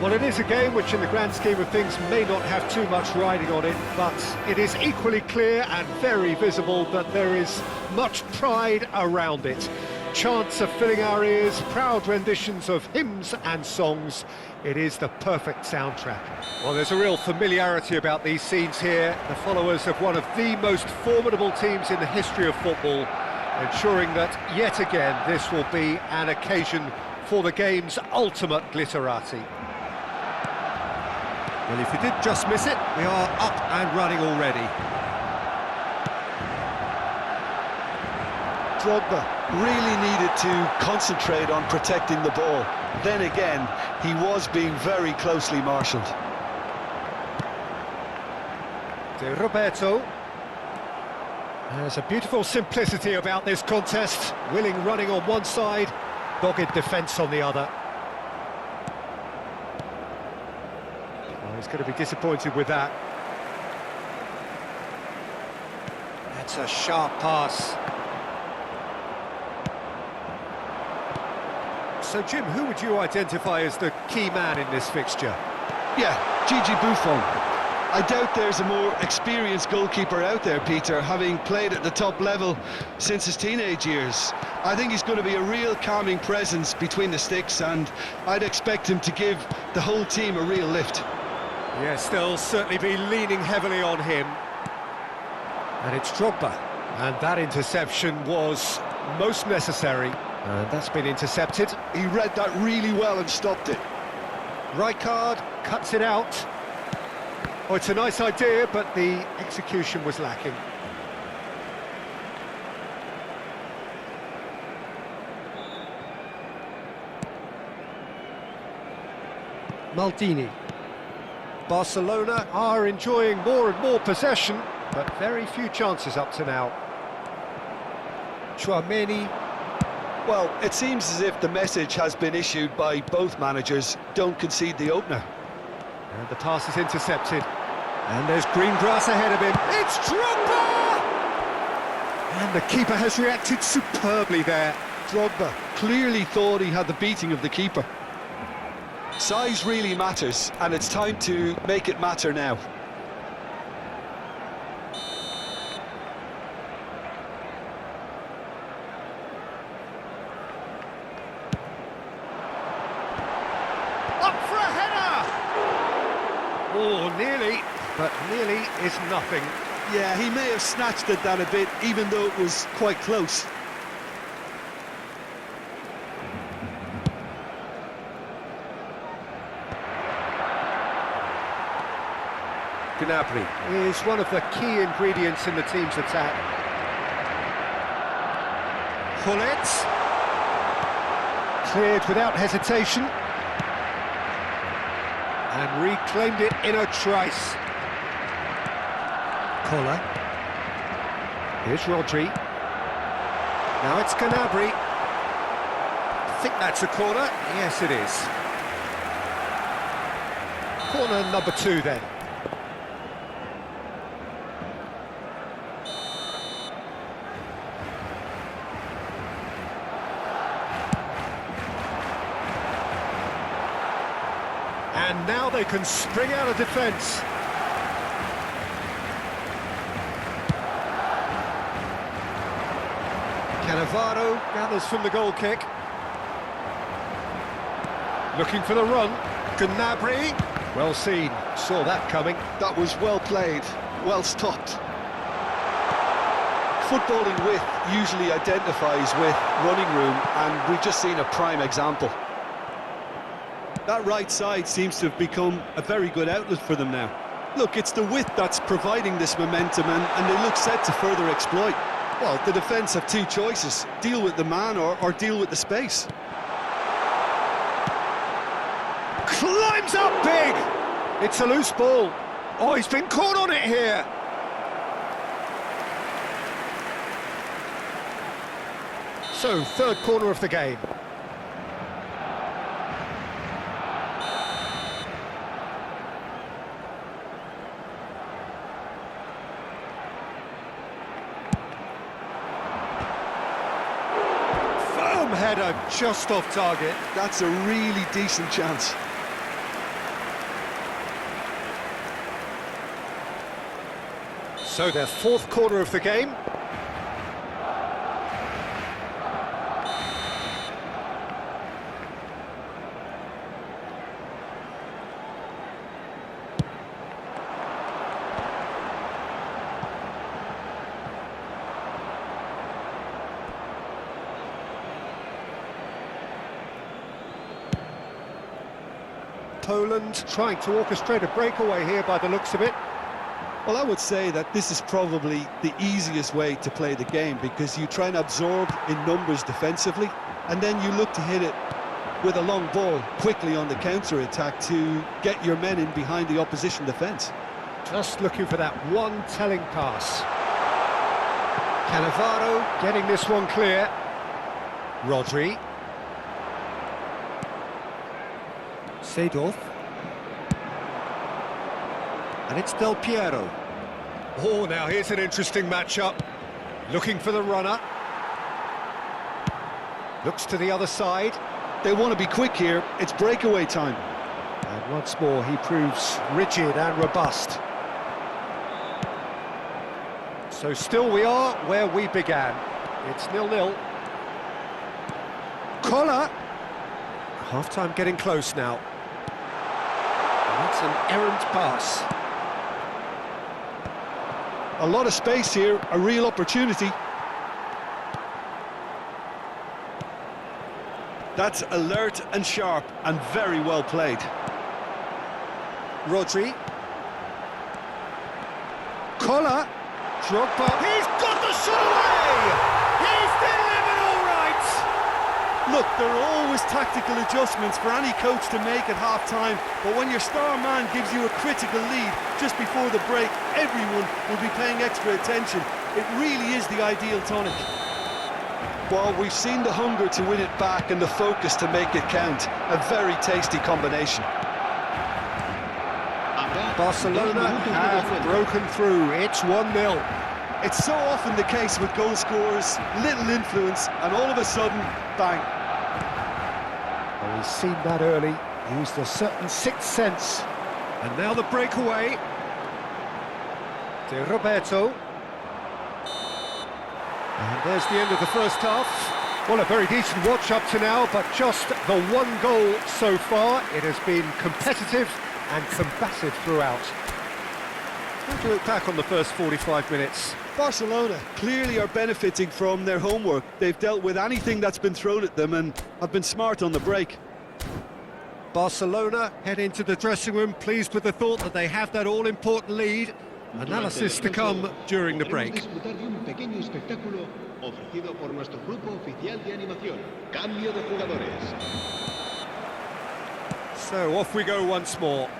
Well, it is a game which in the grand scheme of things may not have too much riding on it, but it is equally clear and very visible that there is much pride around it. Chants are filling our ears, proud renditions of hymns and songs. It is the perfect soundtrack. Well, there's a real familiarity about these scenes here. The followers of one of the most formidable teams in the history of football, ensuring that yet again this will be an occasion for the game's ultimate glitterati. Well, if you did just miss it, we are up and running already. Drogba really needed to concentrate on protecting the ball. Then again, he was being very closely marshalled. De Roberto. There's a beautiful simplicity about this contest. Willing running on one side, dogged defence on the other. He's going to be disappointed with that. That's a sharp pass. So, Jim, who would you identify as the key man in this fixture? Yeah, Gigi Buffon. I doubt there's a more experienced goalkeeper out there, Peter, having played at the top level since his teenage years. I think he's going to be a real calming presence between the sticks, and I'd expect him to give the whole team a real lift. Yes, they'll certainly be leaning heavily on him. And it's Drogba. And that interception was most necessary. And that's been intercepted. He read that really well and stopped it. Rijkaard cuts it out. Oh, it's a nice idea, but the execution was lacking. Maldini. Barcelona are enjoying more and more possession, but very few chances up to now. Chouameni. Well, it seems as if the message has been issued by both managers: don't concede the opener. And the pass is intercepted. And there's green grass ahead of him. It's Drogba! And the keeper has reacted superbly there. Drogba clearly thought he had the beating of the keeper. Size really matters, and it's time to make it matter now. Up for a header! Oh, nearly, but nearly is nothing. Yeah, he may have snatched at that a bit, even though it was quite close. Gnabry is one of the key ingredients in the team's attack. Gullit. Cleared without hesitation. And reclaimed it in a trice. Koller. Here's Rodri. Now it's Gnabry. I think that's a corner. Yes, it is. Corner number 2 then. And now they can spring out of defence. Cannavaro gathers from the goal kick. Looking for the run. Gnabry. Well seen. Saw that coming. That was well played. Well stopped. Footballing width usually identifies with running room, and we've just seen a prime example. That right side seems to have become a very good outlet for them now. Look, it's the width that's providing this momentum, and they look set to further exploit. Well, the defence have two choices: deal with the man or deal with the space. Climbs up big! It's a loose ball. Oh, he's been caught on it here. So, third corner of the game. Firm header just off target. That's a really decent chance. So their fourth corner of the game. Poland trying to orchestrate a breakaway here by the looks of it. Well, I would say that this is probably the easiest way to play the game, because you try and absorb in numbers defensively, and then you look to hit it with a long ball quickly on the counter-attack to get your men in behind the opposition defence. Just looking for that one telling pass. Cannavaro getting this one clear. Rodri. Seedorf. And it's Del Piero. Oh, now here's an interesting matchup. Looking for the runner. Looks to the other side. They want to be quick here. It's breakaway time. And once more, he proves rigid and robust. So still we are where we began. It's 0-0. Collar. Half-time getting close now. And that's an errant pass. A lot of space here, a real opportunity. That's alert and sharp and very well played. Rodri. Collar. Drogba. He's got the shot away! He's delivered all right! Look, there are always tactical adjustments for any coach to make at half-time, but when your star man gives you a critical lead just before the break, everyone will be paying extra attention. It really is the ideal tonic. Well, we've seen the hunger to win it back and the focus to make it count. A very tasty combination. Barcelona have broken through. It's 1-0. It's so often the case with goal scorers, little influence, and all of a sudden, bang. Well, he's seen that early, used a certain sixth sense. And now the breakaway. De Roberto. And there's the end of the first half. Well, a very decent watch up to now, but just the one goal so far. It has been competitive and combative throughout. How do you look back on the first 45 minutes? Barcelona clearly are benefiting from their homework. They've dealt with anything that's been thrown at them and have been smart on the break. Barcelona head into the dressing room pleased with the thought that they have that all-important lead. Analysis to come during the break. So off we go once more.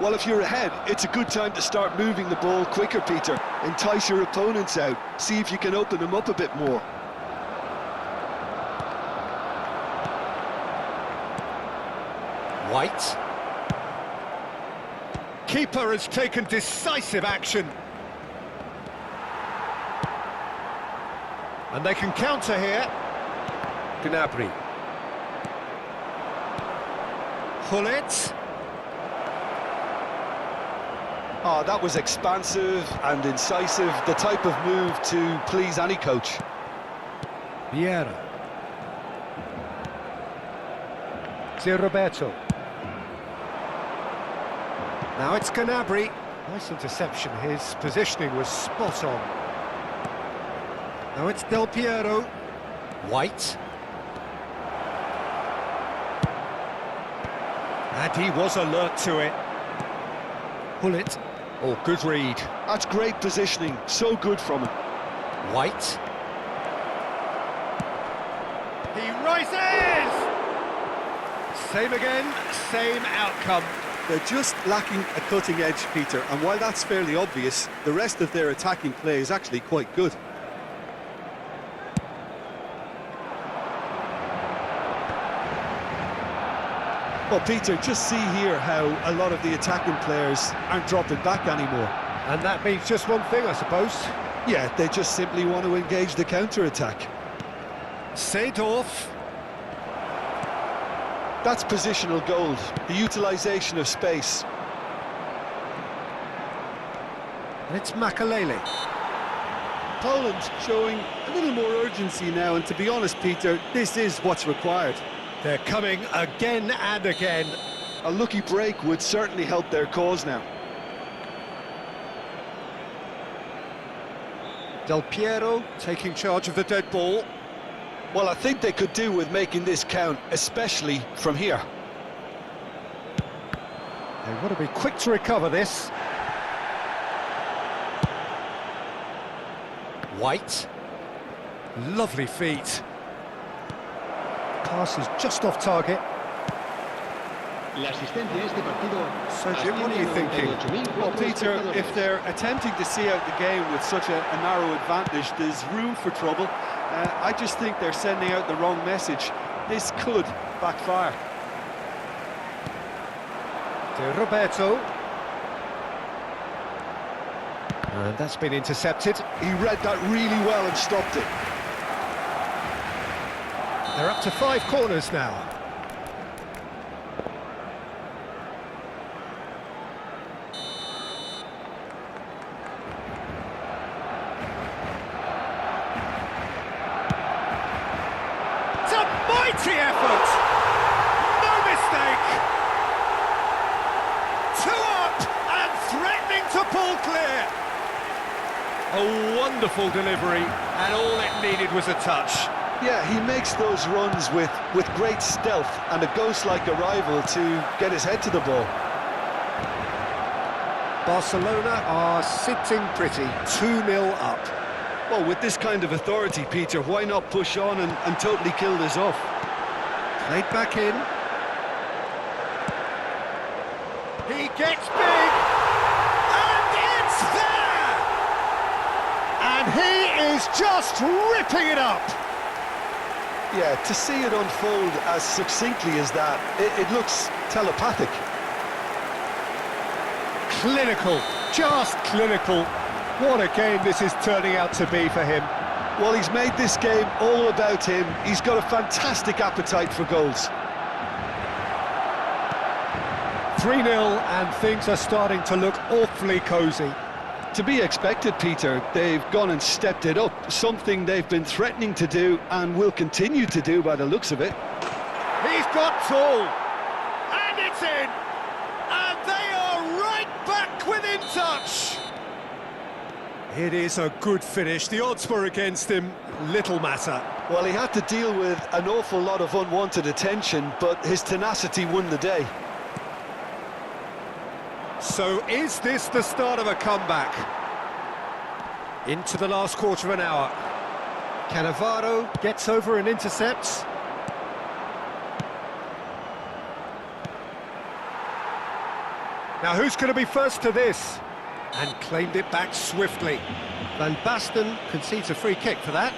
Well, if you're ahead, it's a good time to start moving the ball quicker, Peter. Entice your opponents out. See if you can open them up a bit more. White. Keeper has taken decisive action. And they can counter here. Gnabry. Hullet. Oh, that was expansive and incisive, the type of move to please any coach. Vieira. De Roberto. Now it's Gnabry. Nice interception, his positioning was spot on. Now it's Del Piero. White. And he was alert to it. Pull it. Oh, good read. That's great positioning, so good from him. White. He rises! Same again, same outcome. They're just lacking a cutting edge, Peter, and while that's fairly obvious, the rest of their attacking play is actually quite good. Well, Peter, just see here how a lot of the attacking players aren't dropping back anymore. And that means just one thing, I suppose. Yeah, they just simply want to engage the counter-attack. Seedorf. That's positional gold, the utilisation of space. And it's Makalele. Poland showing a little more urgency now, and to be honest, Peter, this is what's required. They're coming again and again. A lucky break would certainly help their cause now. Del Piero taking charge of the dead ball. Well, I think they could do with making this count, especially from here. They want to be quick to recover this. White. Lovely feet. Pass is just off target. So, Jim, what are you thinking? Well, Peter, if they're attempting to see out the game with such a narrow advantage, there's room for trouble. I just think they're sending out the wrong message. This could backfire. To Roberto. And that's been intercepted. He read that really well and stopped it. They're up to 5 corners now. It's a mighty effort! No mistake! 2 up and threatening to pull clear. A wonderful delivery, and all it needed was a touch. Yeah, he makes those runs with great stealth and a ghost-like arrival to get his head to the ball. Barcelona are sitting pretty, 2-0 up. Well, with this kind of authority, Peter, why not push on and totally kill this off? Played back in. He gets big, and it's there! And he is just ripping it up. Yeah, to see it unfold as succinctly as that, it looks telepathic. Clinical, just clinical. What a game this is turning out to be for him. Well, he's made this game all about him. He's got a fantastic appetite for goals. 3-0, and things are starting to look awfully cosy. To be expected, Peter. They've gone and stepped it up, something they've been threatening to do and will continue to do by the looks of it. He's got tall, and it's in, and they are right back within touch. It is a good finish. The odds were against him, little matter. Well, he had to deal with an awful lot of unwanted attention, but his tenacity won the day. So is this the start of a comeback? Into the last quarter of an hour. Cannavaro gets over and intercepts. Now who's going to be first to this? And claimed it back swiftly. Van Basten concedes a free kick for that.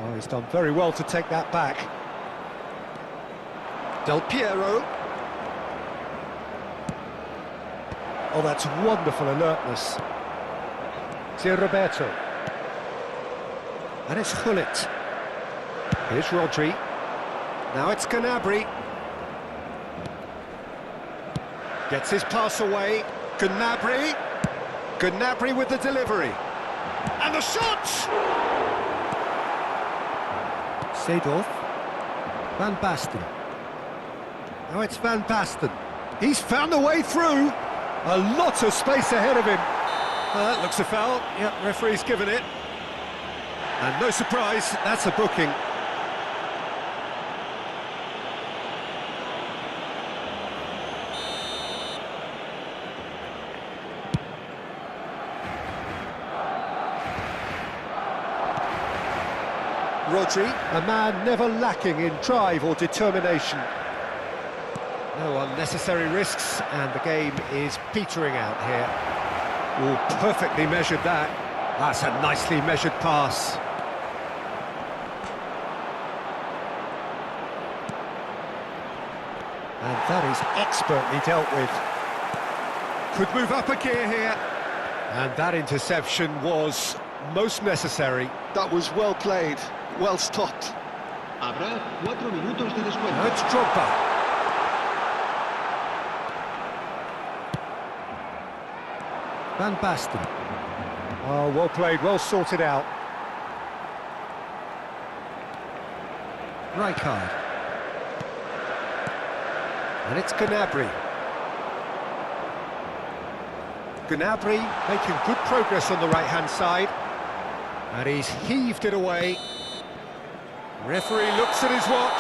Oh, he's done very well to take that back. Del Piero. Oh, that's wonderful alertness. It's Roberto. And it's Hullet. Here's Rodri. Now it's Gnabry. Gets his pass away. Gnabry. Gnabry with the delivery. And the shot! Seedorf. Van Basten. Now it's Van Basten. He's found a way through. A lot of space ahead of him. That looks a foul. Yep, referee's given it. And no surprise, that's a booking. Rodri, a man never lacking in drive or determination. No unnecessary risks, and the game is petering out here. Oh, perfectly measured that. That's a nicely measured pass. And that is expertly dealt with. Could move up a gear here. And that interception was most necessary. That was well played, well stopped. Habrá 4 minutos de descuento. Now it's Drogba. Van Basten. Oh, well played, well sorted out. Rijkaard. And it's Gnabry. Gnabry making good progress on the right-hand side. And he's heaved it away. Referee looks at his watch.